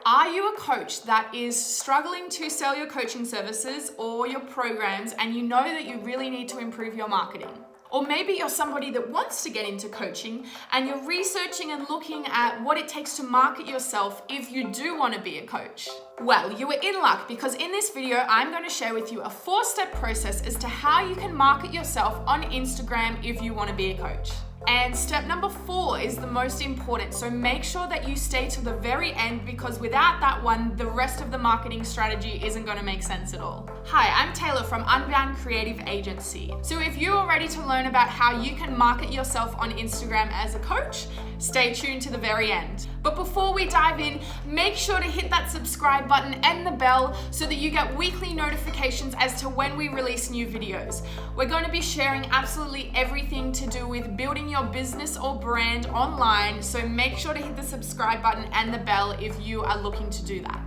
Are you a coach that is struggling to sell your coaching services or your programs and you know that you really need to improve your marketing? Or maybe you're somebody that wants to get into coaching and you're researching and looking at what it takes to market yourself if you do want to be a coach. Well, you are in luck because in this video, I'm going to share with you a 4-step process as to how you can market yourself on Instagram if you want to be a coach. And step number 4 is the most important. So make sure that you stay to the very end because without that one, the rest of the marketing strategy isn't going to make sense at all. Hi, I'm Taylor from Unbound Creative Agency. So if you are ready to learn about how you can market yourself on Instagram as a coach, stay tuned to the very end. But before we dive in, make sure to hit that subscribe button and the bell so that you get weekly notifications as to when we release new videos. We're going to be sharing absolutely everything to do with building your business or brand online, so make sure to hit the subscribe button and the bell if you are looking to do that.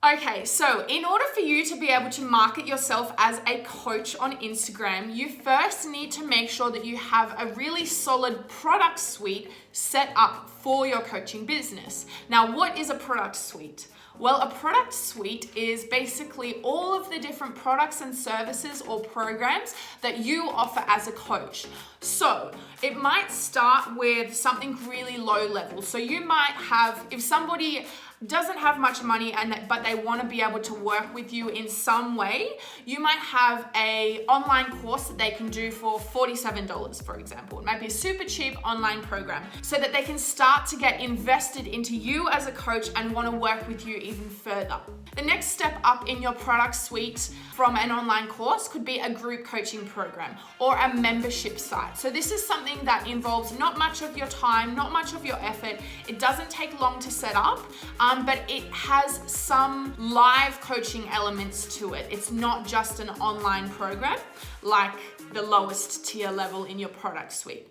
Okay, so in order for you to be able to market yourself as a coach on Instagram, you first need to make sure that you have a really solid product suite set up for your coaching business. Now, what is a product suite? Well, a product suite is basically all of the different products and services or programs that you offer as a coach. So it might start with something really low level. So you might have, if somebody doesn't have much money but they want to be able to work with you in some way, you might have a online course that they can do for $47, for example. It might be a super cheap online program so that they can start to get invested into you as a coach and want to work with you even further. The next step up in your product suite from an online course could be a group coaching program or a membership site. So this is something that involves not much of your time, not much of your effort. It doesn't take long to set up, but it has some live coaching elements to it. It's not just an online program like the lowest tier level in your product suite.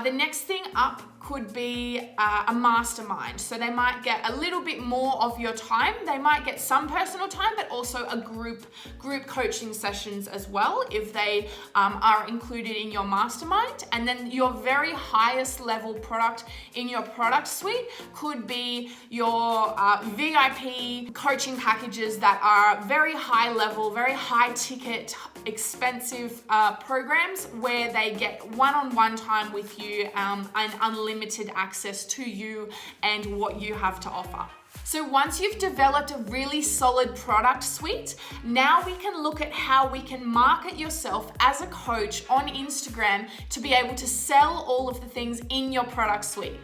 The next thing up could be a mastermind. So they might get a little bit more of your time. They might get some personal time, but also a group coaching sessions as well if they are included in your mastermind. And then your very highest level product in your product suite could be your VIP coaching packages that are very high level, very high ticket, expensive programs where they get one-on-one time with you and unlimited access to you and what you have to offer. So once you've developed a really solid product suite, now we can look at how we can market yourself as a coach on Instagram to be able to sell all of the things in your product suite.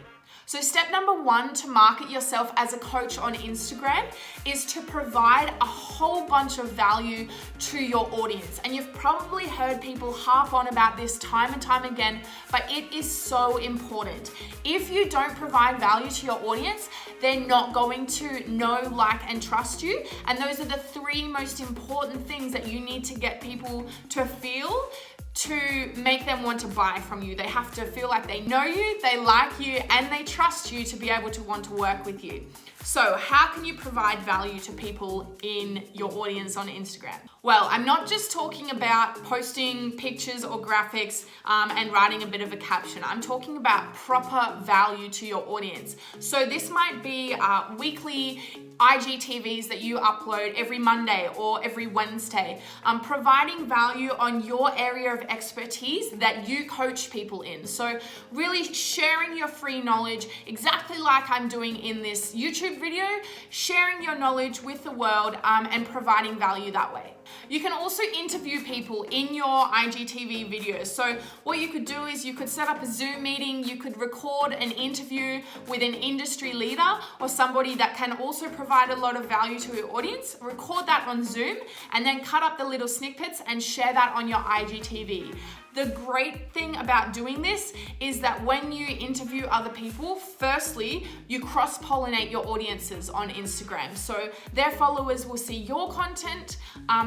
So step number 1 to market yourself as a coach on Instagram is to provide a whole bunch of value to your audience. And you've probably heard people harp on about this time and time again, but it is so important. If you don't provide value to your audience, they're not going to know, like, and trust you. And those are the 3 most important things that you need to get people to feel to make them want to buy from you. They have to feel like they know you, they like you, and they trust you to be able to want to work with you. So how can you provide value to people in your audience on Instagram? Well, I'm not just talking about posting pictures or graphics and writing a bit of a caption. I'm talking about proper value to your audience. So this might be weekly IGTVs that you upload every Monday or every Wednesday, providing value on your area of expertise that you coach people in. So really sharing your free knowledge, exactly like I'm doing in this YouTube video, sharing your knowledge with the world and providing value that way. You can also interview people in your IGTV videos. So what you could do is you could set up a Zoom meeting, you could record an interview with an industry leader or somebody that can also provide a lot of value to your audience, record that on Zoom, and then cut up the little snippets and share that on your IGTV. The great thing about doing this is that when you interview other people, firstly, you cross-pollinate your audiences on Instagram. So their followers will see your content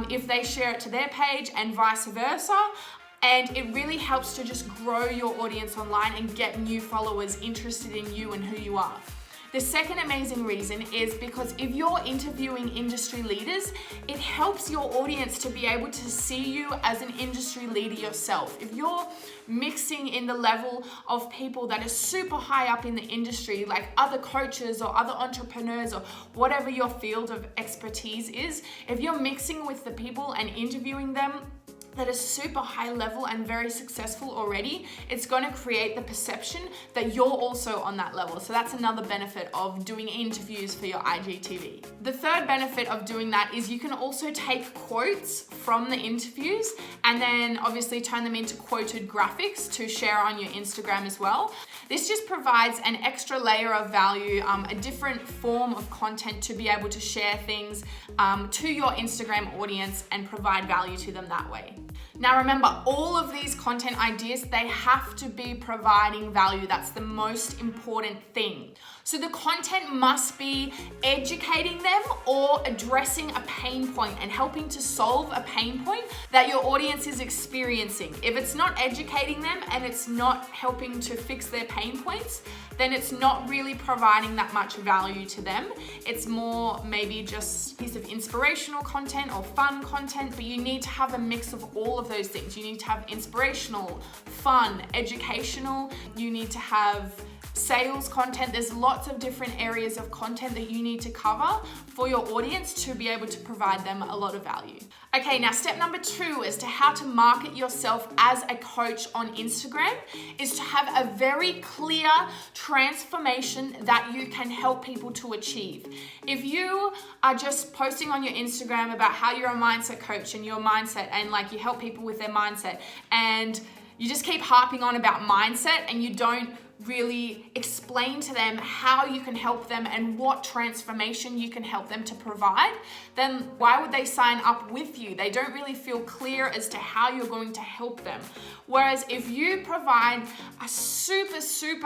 if they share it to their page and vice versa. And it really helps to just grow your audience online and get new followers interested in you and who you are. The second amazing reason is because if you're interviewing industry leaders, it helps your audience to be able to see you as an industry leader yourself. If you're mixing in the level of people that are super high up in the industry, like other coaches or other entrepreneurs or whatever your field of expertise is, if you're mixing with the people and interviewing them that is super high level and very successful already, it's going to create the perception that you're also on that level. So that's another benefit of doing interviews for your IGTV. The third benefit of doing that is you can also take quotes from the interviews and then obviously turn them into quoted graphics to share on your Instagram as well. This just provides an extra layer of value, a different form of content to be able to share things to your Instagram audience and provide value to them that way. Now remember, all of these content ideas, they have to be providing value. That's the most important thing. So the content must be educating them or addressing a pain point and helping to solve a pain point that your audience is experiencing. If it's not educating them and it's not helping to fix their pain points, then it's not really providing that much value to them. It's more maybe just a piece of inspirational content or fun content, but you need to have a mix of all of those things. You need to have inspirational, fun, educational. You need to have sales content. There's lots of different areas of content that you need to cover for your audience to be able to provide them a lot of value. Okay, now step number 2 as to how to market yourself as a coach on Instagram is to have a very clear transformation that you can help people to achieve. If you are just posting on your Instagram about how you're a mindset coach and your mindset and like you help people with their mindset and you just keep harping on about mindset and you don't really explain to them how you can help them and what transformation you can help them to provide, then why would they sign up with you? They don't really feel clear as to how you're going to help them. Whereas if you provide a super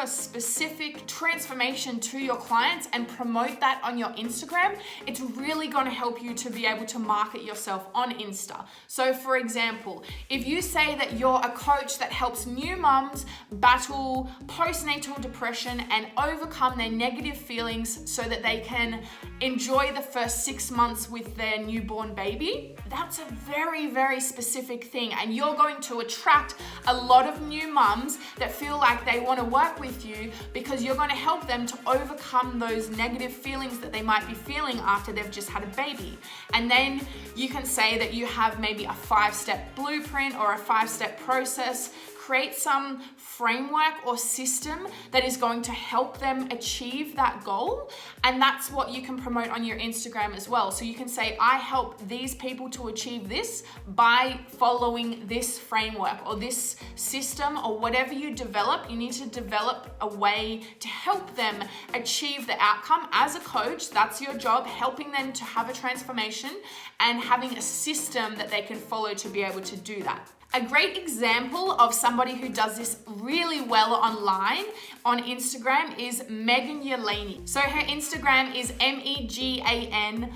specific transformation to your clients and promote that on your Instagram, it's really going to help you to be able to market yourself on Insta. So for example, if you say that you're a coach that helps new mums battle postnatal depression and overcome their negative feelings so that they can enjoy the first 6 months with their newborn baby, that's a very specific thing, and you're going to attract a lot of new mums that feel like they want to work with you because you're going to help them to overcome those negative feelings that they might be feeling after they've just had a baby. And then you can say that you have maybe a 5-step blueprint or a 5-step process. Create some framework or system that is going to help them achieve that goal. And that's what you can promote on your Instagram as well. So you can say, I help these people to achieve this by following this framework or this system or whatever you develop. You need to develop a way to help them achieve the outcome. As a coach, that's your job, helping them to have a transformation and having a system that they can follow to be able to do that. A great example of somebody who does this really well online on Instagram is Megan Yelaney. So her Instagram is MEGANYELANEY.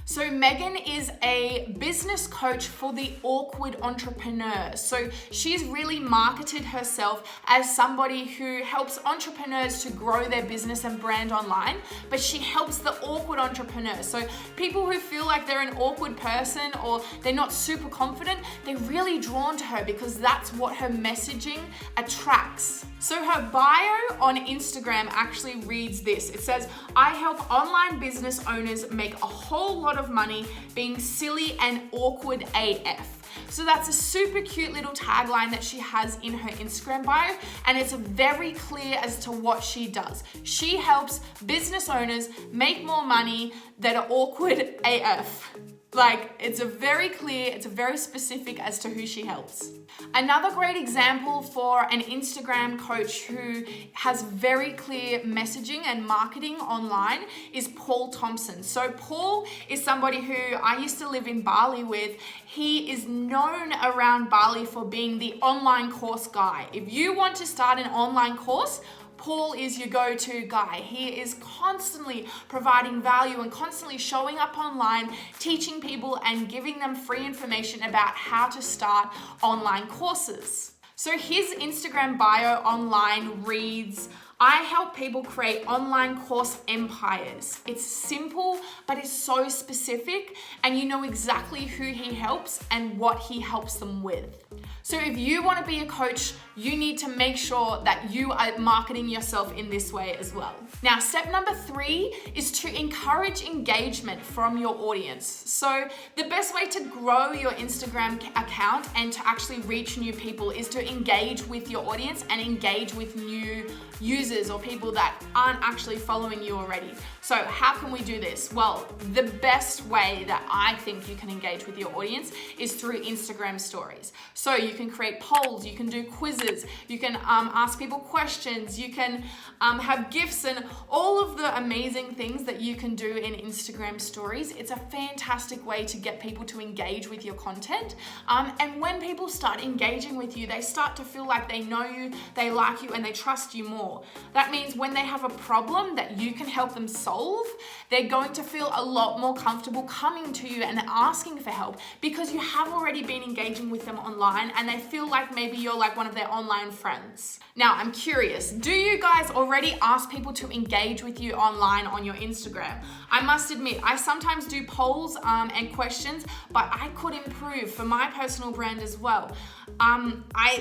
So Megan is a business coach for the awkward entrepreneur. So she's really marketed herself as somebody who helps entrepreneurs to grow their business and brand online, but she helps the awkward entrepreneurs. So people who feel like they're an awkward person or they're not super confident, they're really drawn to her because that's what her messaging attracts. So her bio on Instagram actually reads this. It says, I help online business owners make a whole lot of money being silly and awkward AF. So that's a super cute little tagline that she has in her Instagram bio, and it's very clear as to what she does. She helps business owners make more money that are awkward AF. Like, it's a very clear, it's a very specific as to who she helps. Another great example for an Instagram coach who has very clear messaging and marketing online is Paul Thompson. So Paul is somebody who I used to live in Bali with. He is known around Bali for being the online course guy. If you want to start an online course, Paul is your go-to guy. He is constantly providing value and constantly showing up online, teaching people and giving them free information about how to start online courses. So his Instagram bio online reads, I help people create online course empires. It's simple, but it's so specific, and you know exactly who he helps and what he helps them with. So if you want to be a coach, you need to make sure that you are marketing yourself in this way as well. Now, step number 3 is to encourage engagement from your audience. So the best way to grow your Instagram account and to actually reach new people is to engage with your audience and engage with new users or people that aren't actually following you already. So how can we do this? Well, the best way that I think you can engage with your audience is through Instagram stories. So you can create polls, you can do quizzes, you can ask people questions, you can have gifts and all of the amazing things that you can do in Instagram stories. It's a fantastic way to get people to engage with your content. And when people start engaging with you, they start to feel like they know you, they like you, and they trust you more. That means when they have a problem that you can help them solve, they're going to feel a lot more comfortable coming to you and asking for help because you have already been engaging with them online and they feel like maybe you're like one of their online friends. Now, I'm curious, do you guys already ask people to engage with you online on your Instagram? I must admit, I sometimes do polls and questions, but I could improve for my personal brand as well.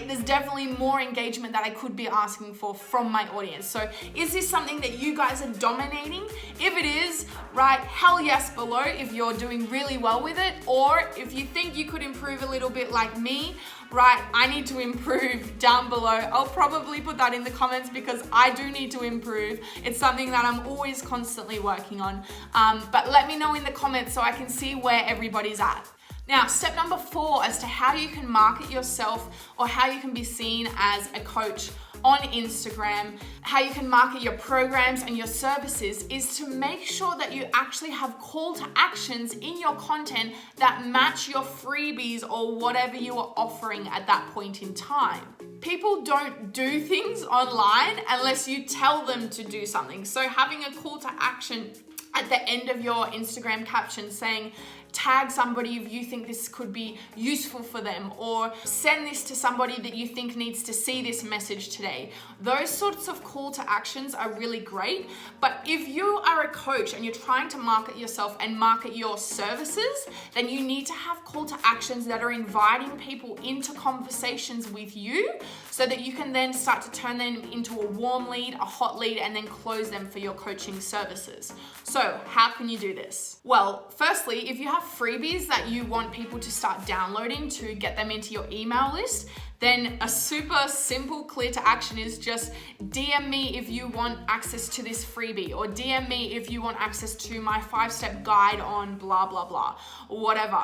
There's definitely more engagement that I could be asking for from my audience. So is this something that you guys are dominating? If it is, right, hell yes below if you're doing really well with it, or if you think you could improve a little bit like me, right, I need to improve down below. I'll probably put that in the comments because I do need to improve. It's something that I'm always constantly working on. But let me know in the comments so I can see where everybody's at. Now, step number 4 as to how you can market yourself or how you can be seen as a coach on Instagram, how you can market your programs and your services is to make sure that you actually have call to actions in your content that match your freebies or whatever you are offering at that point in time. People don't do things online unless you tell them to do something. So having a call to action at the end of your Instagram caption saying, tag somebody if you think this could be useful for them, or send this to somebody that you think needs to see this message today. Those sorts of call to actions are really great. But if you are a coach and you're trying to market yourself and market your services, then you need to have call to actions that are inviting people into conversations with you so that you can then start to turn them into a warm lead, a hot lead, and then close them for your coaching services. So how can you do this? Well, firstly, if you have freebies that you want people to start downloading to get them into your email list, then a super simple clear to action is just DM me if you want access to this freebie, or DM me if you want access to my 5-step guide on blah, blah, blah, or whatever.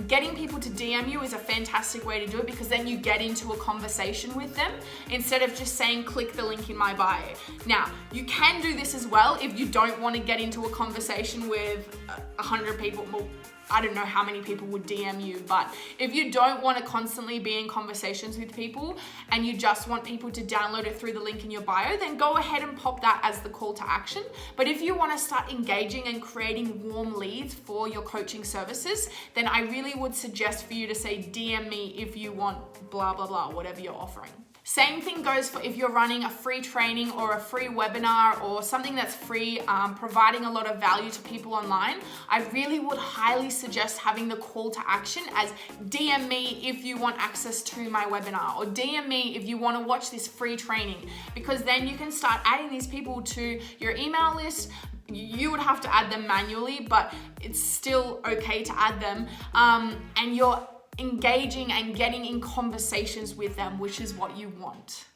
Getting people to DM you is a fantastic way to do it because then you get into a conversation with them instead of just saying, click the link in my bio. Now, you can do this as well if you don't want to get into a conversation with 100 people. Well, I don't know how many people would DM you, but if you don't want to constantly be in conversations with people and you just want people to download it through the link in your bio, then go ahead and pop that as the call to action. But if you want to start engaging and creating warm leads for your coaching services, then I really would suggest for you to say, DM me if you want blah, blah, blah, whatever you're offering. Same thing goes for if you're running a free training or a free webinar or something that's free, providing a lot of value to people online. I really would highly suggest having the call to action as DM me if you want access to my webinar, or DM me if you want to watch this free training, because then you can start adding these people to your email list. You would have to add them manually, but it's still okay to add them. And you're engaging and getting in conversations with them, which is what you want.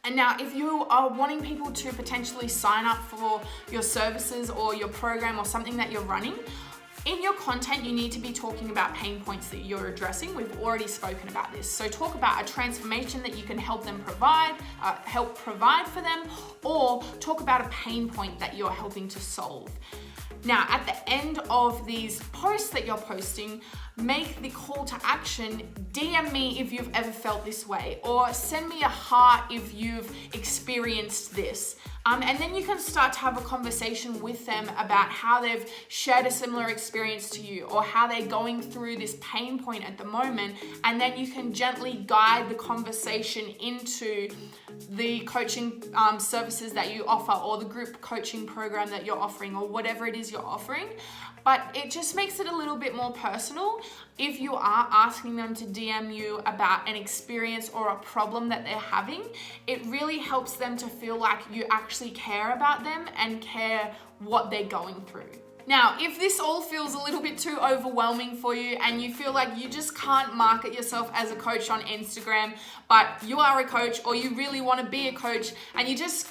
And now, if you are wanting people to potentially sign up for your services or your program or something that you're running, in your content, you need to be talking about pain points that you're addressing. We've already spoken about this. So talk about a transformation that you can help them help provide for them, or talk about a pain point that you're helping to solve. Now, at the end of these posts that you're posting, make the call to action, DM me if you've ever felt this way, or send me a heart if you've experienced this. And then you can start to have a conversation with them about how they've shared a similar experience to you or how they're going through this pain point at the moment. And then you can gently guide the conversation into the coaching services that you offer, or the group coaching program that you're offering, or whatever it is you're offering. But it just makes it a little bit more personal if you are asking them to DM you about an experience or a problem that they're having. It really helps them to feel like you actually care about them and care what they're going through. Now, if this all feels a little bit too overwhelming for you and you feel like you just can't market yourself as a coach on Instagram, but you are a coach or you really want to be a coach and you just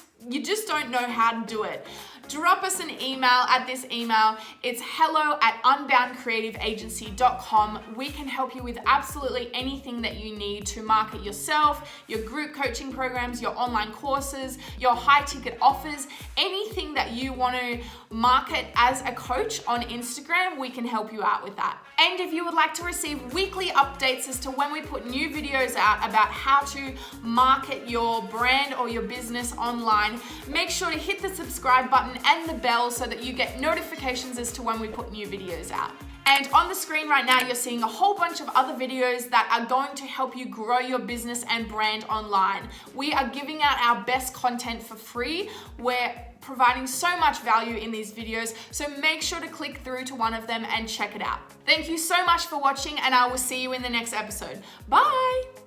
don't know how to do it, drop us an email at this email. It's hello@unboundcreativeagency.com. We can help you with absolutely anything that you need to market yourself, your group coaching programs, your online courses, your high ticket offers, anything that you want to market as a coach on Instagram, we can help you out with that. And if you would like to receive weekly updates as to when we put new videos out about how to market your brand or your business online, make sure to hit the subscribe button and the bell so that you get notifications as to when we put new videos out. And on the screen right now, you're seeing a whole bunch of other videos that are going to help you grow your business and brand online. We are giving out our best content for free. We're providing so much value in these videos, so make sure to click through to one of them and check it out. Thank you so much for watching, and I will see you in the next episode. Bye!